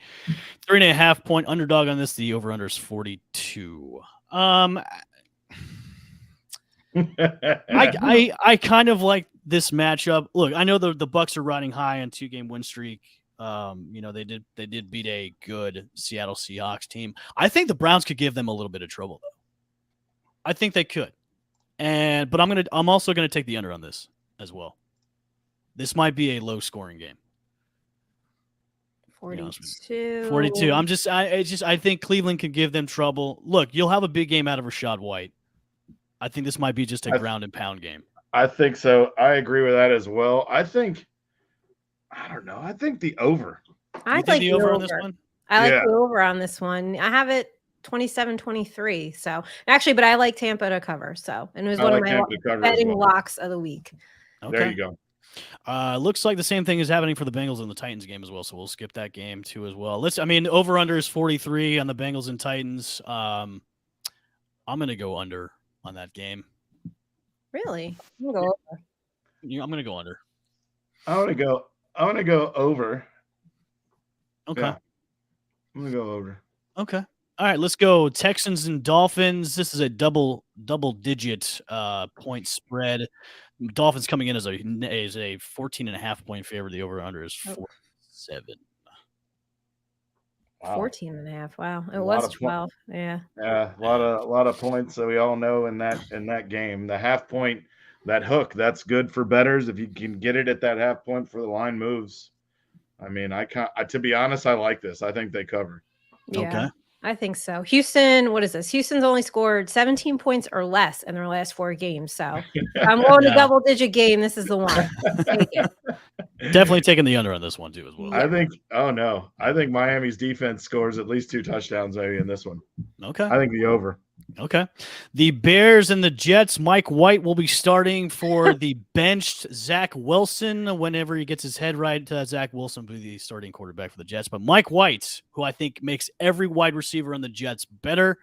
3.5-point underdog on this. The over-under is 42. I kind of like this matchup. Look, I know the Bucs are riding high on 2-game win streak. They did beat a good Seattle Seahawks team. I think the Browns could give them a little bit of trouble, though. I think they could. But I'm also gonna take the under on this as well. This might be a low scoring game. 42. 42. I think Cleveland can give them trouble. Look, you'll have a big game out of Rachaad White. I think this might be just a ground and pound game. I think so. I agree with that as well. I think the over. I like the over on this one. I like the over on this one. I have it 27-23. So actually, but I like Tampa to cover. So, and it was one of my betting locks of the week. Okay. There you go. Looks like the same thing is happening for the Bengals and the Titans game as well. So we'll skip that game too as well. Over under is 43 on the Bengals and Titans. I'm going to go under on that game. Really? I'm going to go over. I'm going to go under. I want to go I'm gonna go over. Okay. Yeah. I'm gonna go over. Okay. All right, let's go Texans and Dolphins. This is a double digit point spread. Dolphins coming in as a 14.5 point favorite. The over under is 47. 14 and a half. Wow. It A lot was of 12. Yeah. Yeah, a lot of points. So we all know in that game, the half point, that hook, that's good for bettors. If you can get it at that half point for the line moves. I mean, to be honest, I like this. I think they cover. Yeah. Okay. I think so. Houston, what is this? Houston's only scored 17 points or less in their last 4 games. So I'm going to double digit game. This is the one. Take it. Definitely taking the under on this one too as well. I think Miami's defense scores at least 2 touchdowns maybe in this one. Okay. I think the over. Okay. The Bears and the Jets. Mike White will be starting for the benched Zach Wilson. Whenever he gets his head right, Zach Wilson will be the starting quarterback for the Jets. But Mike White, who I think makes every wide receiver on the Jets better,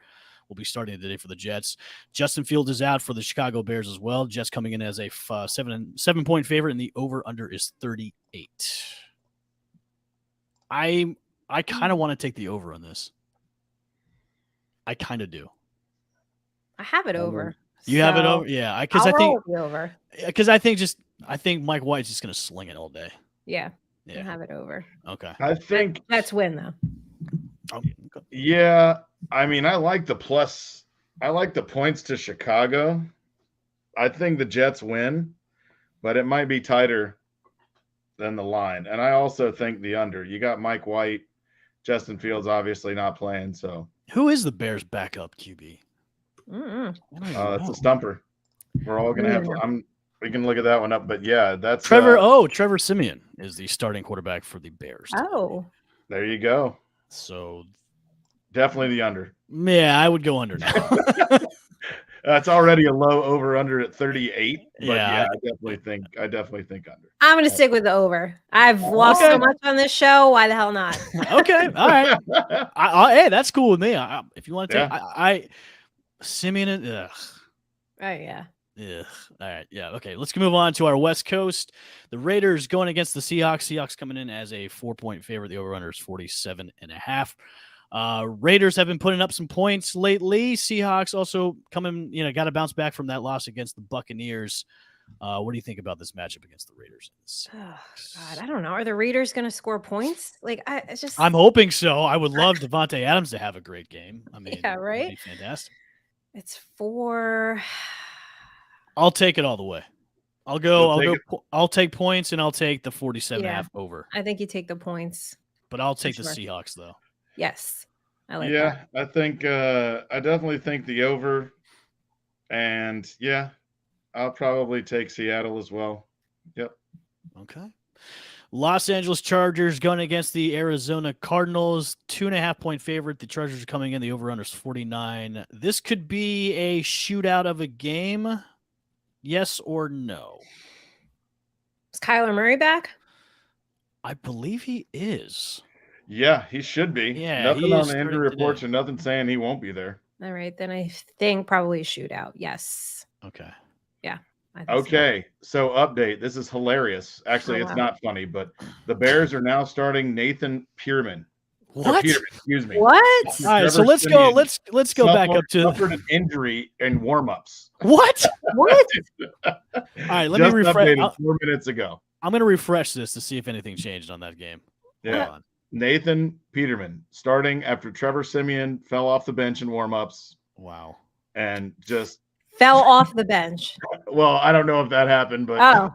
will be starting today for the Jets. Justin Fields is out for the Chicago Bears as well. Jets coming in as a 7-point favorite, and the over-under is 38. I kind of want to take the over on this. I kind of do. I have it over. You have it over? Yeah. Because I think Mike White's just going to sling it all day. Yeah. I have it over. Okay. I think That's win though. Oh, okay. Yeah, I mean, I like the points to Chicago. I think the Jets win, but it might be tighter than the line. And I also think the under. You got Mike White, Justin Fields obviously not playing, so Who is the Bears' backup QB? that's a stumper. We're all gonna have we can look at that one up, but yeah, that's Trevor Siemian is the starting quarterback for the Bears. Oh. There you go. So definitely the under. Yeah, I would go under now. That's already a low over under at 38. But Yeah. I definitely think under. I'm going to stick with the over. I've lost so much on this show. Why the hell not? Okay. All right. Hey, that's cool with me. If you want to take Simeon, ugh. Oh, yeah. Yeah. All right. Yeah. Okay. Let's move on to our West Coast. The Raiders going against the Seahawks. Seahawks coming in as a 4-point favorite. The over-under is 47.5. Raiders have been putting up some points lately. Seahawks also got to bounce back from that loss against the Buccaneers. What do you think about this matchup against the Raiders? Oh, God, I don't know. Are the Raiders going to score points? I'm hoping so. I would love Devontae Adams to have a great game. I mean, yeah, right. That'd be fantastic. It's 4. I'll take it all the way. I'll take points, and I'll take the 47.5 over. I think you take the points. But I'll take the Seahawks though. Yes. I like that. I think I definitely think the over, and I'll probably take Seattle as well. Yep. Okay. Los Angeles Chargers going against the Arizona Cardinals, 2.5-point favorite. The Chargers are coming in. The over-under is 49. This could be a shootout of a game. Yes or no? Is Kyler Murray back? I believe he is. Yeah, he should be. Yeah, nothing on the injury reports and nothing saying he won't be there. All right, then I think probably a shootout. Yes. Okay. Yeah. Okay, so update. This is hilarious. Actually, it's not funny, but the Bears are now starting Nathan Peterman. What? Excuse me. What? All right, so let's go. Let's go back up to suffered an injury in warmups. What? What? All right, let me refresh. 4 minutes ago. I'm going to refresh this to see if anything changed on that game. Yeah. Nathan Peterman starting after Trevor Siemian fell off the bench in warmups. Wow. And just fell off the bench. Well, I don't know if that happened, but wow.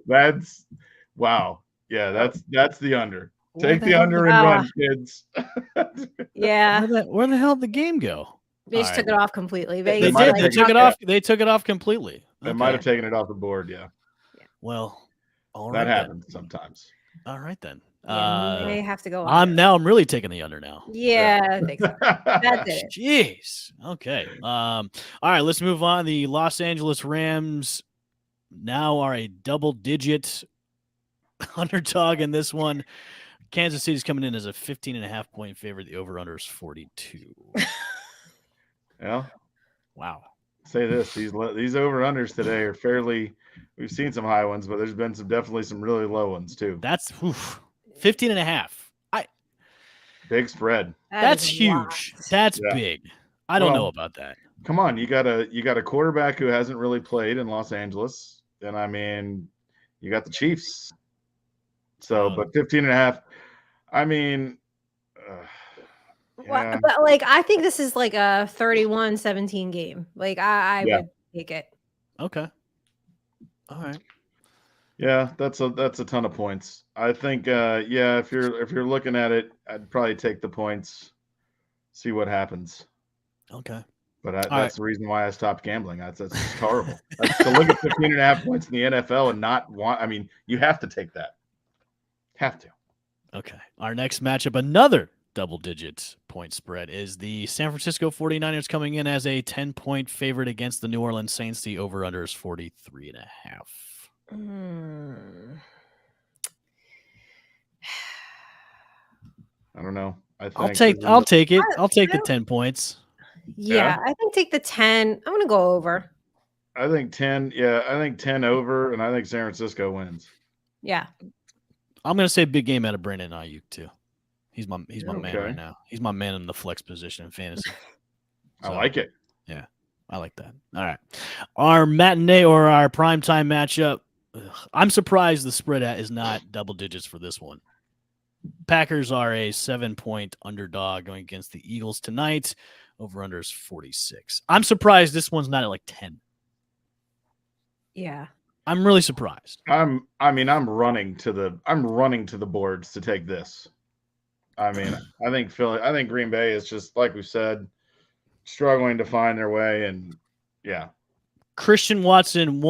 That's wow. Yeah, that's the under. Take the under and run, kids. Yeah. Where the hell did the game go? They just took it off completely. They did. They took it off. They took it off completely. They might have taken it off the board. Yeah. Well, all right. That happens sometimes. All right then. Yeah, they have to go. I'm really taking the under now. Yeah, I think so. That's it. Jeez. Okay. All right. Let's move on. The Los Angeles Rams now are a double-digit underdog in this one. Kansas City's coming in as a 15.5-point favorite. The over/under is 42. Yeah. Wow. say this: these over-unders today are fairly. We've seen some high ones, but there's been definitely some really low ones too. That's 15.5. Big spread. That's huge. That's big. I don't know about that. Come on, you got a quarterback who hasn't really played in Los Angeles, and I mean, you got the Chiefs. So, but 15.5. I mean, yeah. But like, I think this is like a 31-17 game. Like, I would take it. Okay. All right. Yeah, that's a ton of points. I think, if you're looking at it, I'd probably take the points, see what happens. Okay. But that's the reason why I stopped gambling. That's just horrible. To look at 15.5 points in the NFL and not want. I mean, you have to take that. Have to. Okay. Our next matchup, another double-digit point spread, is the San Francisco 49ers coming in as a 10-point favorite against the New Orleans Saints. The over-under is 43.5. I don't know. I'll take it. I'll take the 10 points. Yeah, I think take the 10. I'm gonna go over. I think 10. Yeah, I think 10 over, and I think San Francisco wins. Yeah. I'm gonna say big game out of Brandon Ayuk too. He's my man right now. He's my man in the flex position in fantasy. I like it. Yeah, I like that. All right, our matinee or our primetime matchup. I'm surprised the spread is not double digits for this one. Packers are a 7-point underdog going against the Eagles tonight. Over under is 46. I'm surprised this one's not at like 10. Yeah. I'm really surprised. I'm running to the boards to take this. I mean, I think Green Bay is just, like we said, struggling to find their way, and Christian Watson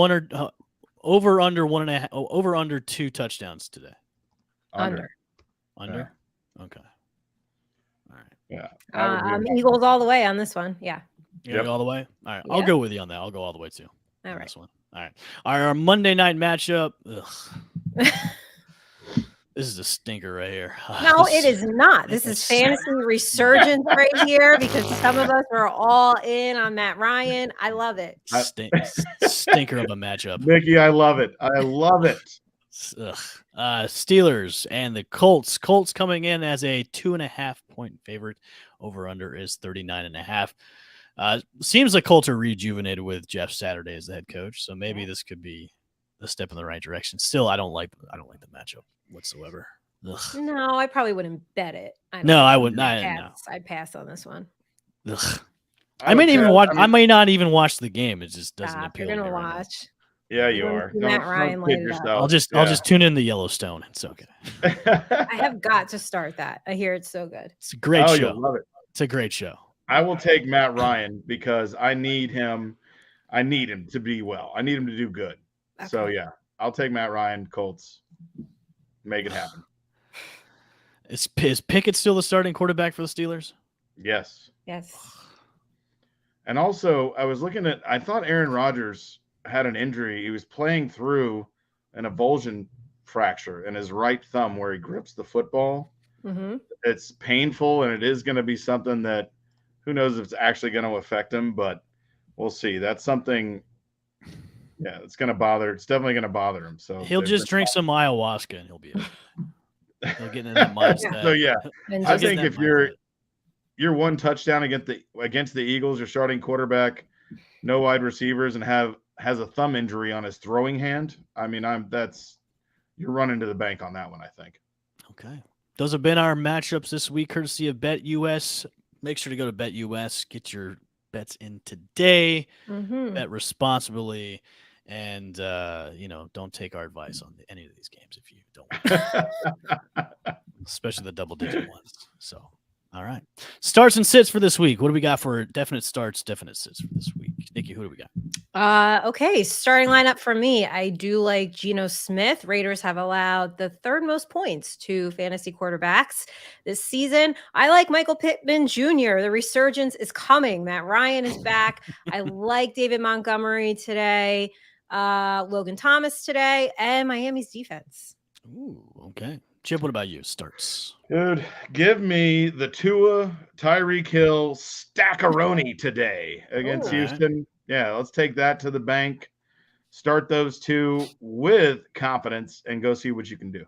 over under 1.5 over under 2 touchdowns today. Under. Yeah. Okay. All right. Yeah. Eagles all the way on this one. Yeah. Go all the way. All right. Yeah. I'll go with you on that. I'll go all the way too. All right. This one. All right. Our Monday night matchup. This is a stinker right here. No, it is not. This is fantasy resurgence right here because some of us are all in on Matt Ryan. I love it. Stinker of a matchup. Mickey, I love it. I love it. Steelers and the Colts. Colts coming in as a 2.5-point favorite. Over under is 39.5. Seems like Colts are rejuvenated with Jeff Saturday as the head coach, so maybe this could be a step in the right direction. Still, I don't like the matchup whatsoever. Ugh. No, I probably wouldn't bet it. I wouldn't. I'd pass on this one. Ugh. I may not even watch the game. It just doesn't appeal. You're to gonna me right watch. Yeah, you are. Matt Ryan don't kid laid it up. yourself. I'll just tune in the Yellowstone. It's okay. I have got to start that. I hear it's so good. It's a great show. You'll love it. It's a great show. I will take Matt Ryan because I need him. I need him to be well. I need him to do good. Okay. So I'll take Matt Ryan. Colts. Make it happen. Is Pickett still the starting quarterback for the Steelers? Yes. Yes. And also, I thought Aaron Rodgers had an injury. He was playing through an avulsion fracture in his right thumb where he grips the football. Mm-hmm. It's painful, and it is going to be something that who knows if it's actually going to affect him, but we'll see. That's something, it's going to bother. It's definitely going to bother him. So he'll just drink some ayahuasca and he'll be okay. He'll get in that mindset. So I think if you're one touchdown against the Eagles, your starting quarterback, no wide receivers, and has a thumb injury on his throwing hand. I mean, you're running to the bank on that one, I think. Okay. Those have been our matchups this week, courtesy of BetUS. Make sure to go to BetUS, get your bets in today, bet responsibly, and don't take our advice on any of these games if you don't, especially the double-digit ones. So, all right, starts and sits for this week. What do we got for definite starts, definite sits for this week? Nikki, who do we got? Okay, starting lineup for me. I do like Geno Smith. Raiders have allowed the third most points to fantasy quarterbacks this season. I like Michael Pittman Jr. The resurgence is coming. Matt Ryan is back. I like David Montgomery today, Logan Thomas today, and Miami's defense. Ooh, okay. Chip, what about you? Starts. Dude, give me the Tua, Tyreek Hill stackaroni today against Ooh. Houston. Yeah, let's take that to the bank. Start those two with confidence and go see what you can do.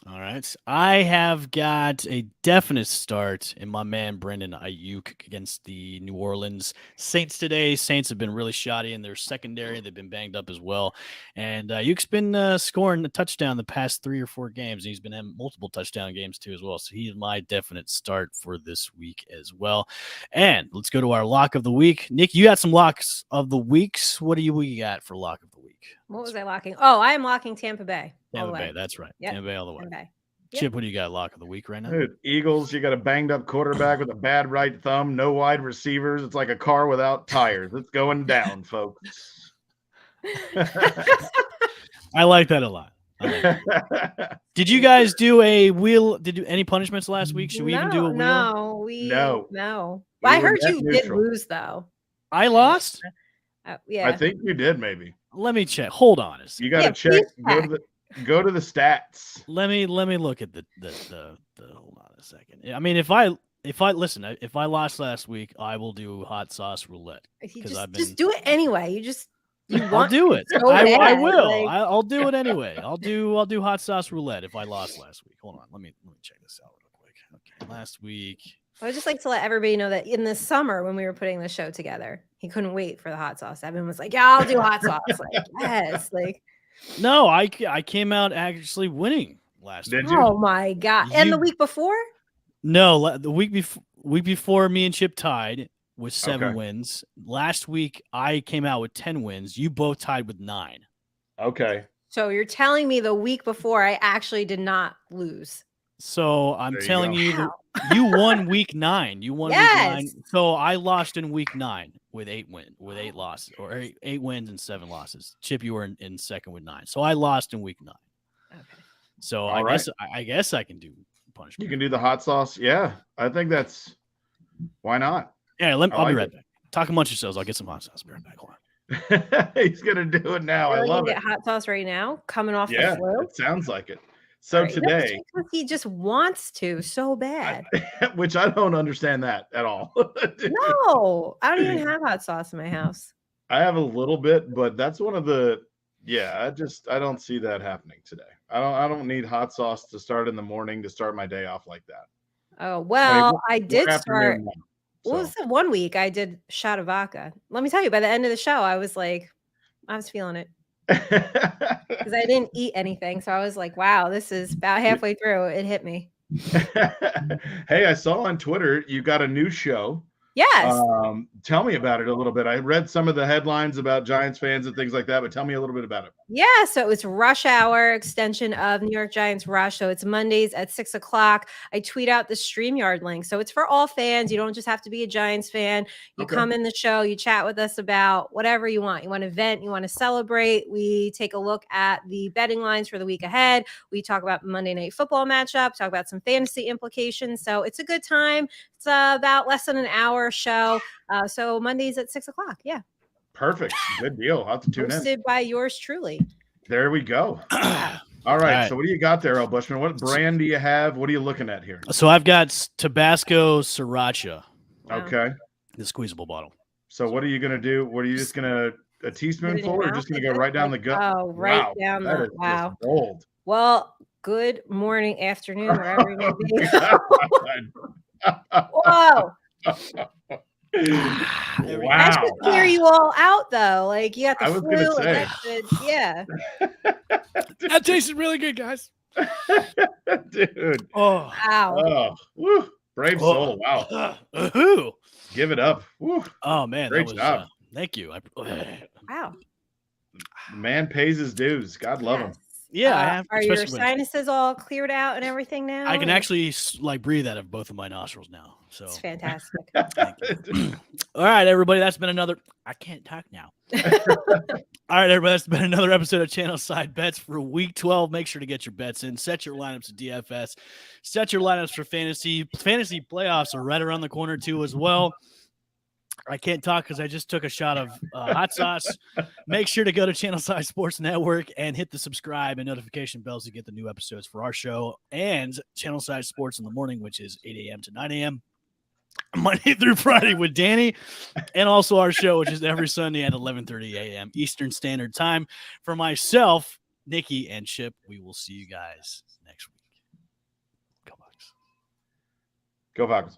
All right. I have got a definite start in my man Brandon Ayuk against the New Orleans Saints today. Saints have been really shoddy in their secondary. They've been banged up as well. And Ayuk's been scoring a touchdown the past 3 or 4 games. He's been having multiple touchdown games too as well. So he's my definite start for this week as well. And let's go to our lock of the week. Nick, you got some locks of the weeks. What do we got for lock of the week? What was I locking? Oh, I am locking Tampa Bay. Tampa Bay, that's right. Yep. Tampa Bay all the way. Tampa Bay. Yep. Chip, what do you got lock of the week right now? Dude, Eagles, you got a banged up quarterback with a bad right thumb, no wide receivers. It's like a car without tires. It's going down, folks. I like that a lot. Did you guys do a wheel? Did you any punishments last week? Should we even do a wheel? No. We I were heard net you neutral. did lose though. I lost? Yeah. I think you did maybe. Let me check. Hold on a second. You got to Yeah, check. please Go to the stats. Let me look at the hold on a second. I mean, if I listen, if I lost last week, I will do hot sauce roulette. Just do it anyway. You I'll want do it. so I bad, will. like- I'll do it anyway. I'll do hot sauce roulette if I lost last week. Hold on. Let me check this out real quick. Okay, last week. I would just like to let everybody know that in the summer when we were putting the show together, he couldn't wait for the hot sauce. Evan was like, "Yeah, I'll do hot sauce." Like, yes, like. No, I came out actually winning last week. Did you? Oh my god! And the week before? No, the week before me and Chip tied with 7 Okay. wins. Last week I came out with 10 wins. You both tied with 9. Okay. So you're telling me the week before I actually did not lose. So I'm There you telling go. you, Wow. you won week 9. You won week 9. Yes. So I lost in week 9 with 8 losses, or 8 wins and 7 losses. Chip, you were in second with 9. So I lost in week 9. Okay. So All right. I guess I can do punishment. You can do the hot sauce. Yeah, I think that's why not. Yeah, I I'll like be right it. back. Talk amongst yourselves. I'll get some hot sauce. Be right back. Hold on. He's gonna do it now. I Really love gonna it. get hot sauce right now, coming off Yeah, the flu. it sounds like it. So Right. No, today, because he just wants to so bad. which I don't understand that at all. No, I don't even have hot sauce in my house. I have a little bit, but that's one of the I don't see that happening today. I don't need hot sauce to start in the morning to start my day off like that. Oh well, I We're did afternoon start. now, What was so. it? One week I did shot of vodka. Let me tell you, by the end of the show, I was feeling it because I didn't eat anything. So I was like, wow, this is about halfway through. It hit me. Hey, I saw on Twitter you got a new show. Yes. Tell me about it a little bit. I read some of the headlines about Giants fans and things like that, but tell me a little bit about it. Yeah, so it's Rush Hour extension of New York Giants Rush. So it's Mondays at 6:00. I tweet out the StreamYard link. So it's for all fans. You don't just have to be a Giants fan. You Okay. come in the show, you chat with us about whatever you want. You want to vent, you want to celebrate. We take a look at the betting lines for the week ahead. We talk about Monday Night Football matchup, talk about some fantasy implications. So it's a good time. It's about less than an hour show. So Mondays at 6:00. Yeah. Perfect. Good deal. I'll have to tune in. Hosted by yours truly. There we go. All right. All right. So what do you got there, El Bushman? What brand do you have? What are you looking at here? So I've got Tabasco Sriracha, Wow. Okay. the squeezable bottle. So what are you gonna do? What are you just gonna a Put it in teaspoonful your or mouth just gonna like go this? right down the Like, gut? Oh, right Wow, down that the is just wow. gold. Well, good morning, afternoon, wherever you may be. God. Whoa. There we go. That Wow. should clear you all out though. Like you got the I was flu gonna and say. that should, yeah. That tasted really good, guys. Dude. Oh, Wow. Oh, woo. Brave soul. Wow. Ooh. Give it up. Woo. Oh man, Great that was. job. Thank you. Wow. The man pays his dues. God love him. Yes. Yeah, I have. Are your especially when sinuses all cleared out and everything now? I can Or- actually breathe out of both of my nostrils now. So It's fantastic. thank you. All right, everybody. That's been another. I can't talk now. All right, everybody. That's been another episode of Channelside Bets for Week 12. Make sure to get your bets in. Set your lineups to DFS. Set your lineups for fantasy. Fantasy playoffs are right around the corner too, as well. I can't talk because I just took a shot of hot sauce. Make sure to go to Channelside Sports Network and hit the subscribe and notification bells to get the new episodes for our show and Channelside Sports in the morning, which is 8 a.m. to 9 a.m. Monday through Friday with Danny, and also our show, which is every Sunday at 11:30 a.m. Eastern Standard Time. For myself, Nikki, and Chip, we will see you guys next week. Go Bucks. Go Falcons.